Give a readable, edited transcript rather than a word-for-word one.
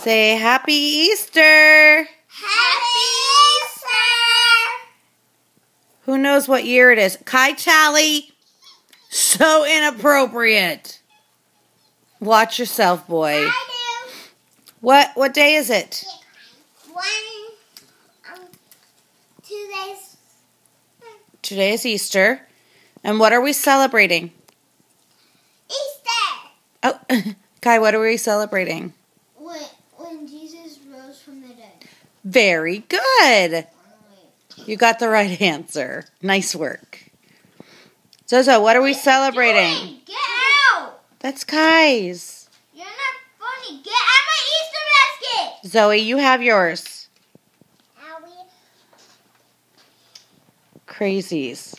Say Happy Easter. Happy Easter. Who knows what year it is? Kai Tally. So inappropriate. Watch yourself, boy. I do. What day is it? 2 days. Today is Easter. And what are we celebrating? Easter. Oh, Kai, what are we celebrating? When Jesus rose from the dead. Very good. You got the right answer. Nice work. Zozo, what are we celebrating? Get out. That's Kai's. You're not funny. Get out my Easter basket. Zoe, you have yours. Crazies.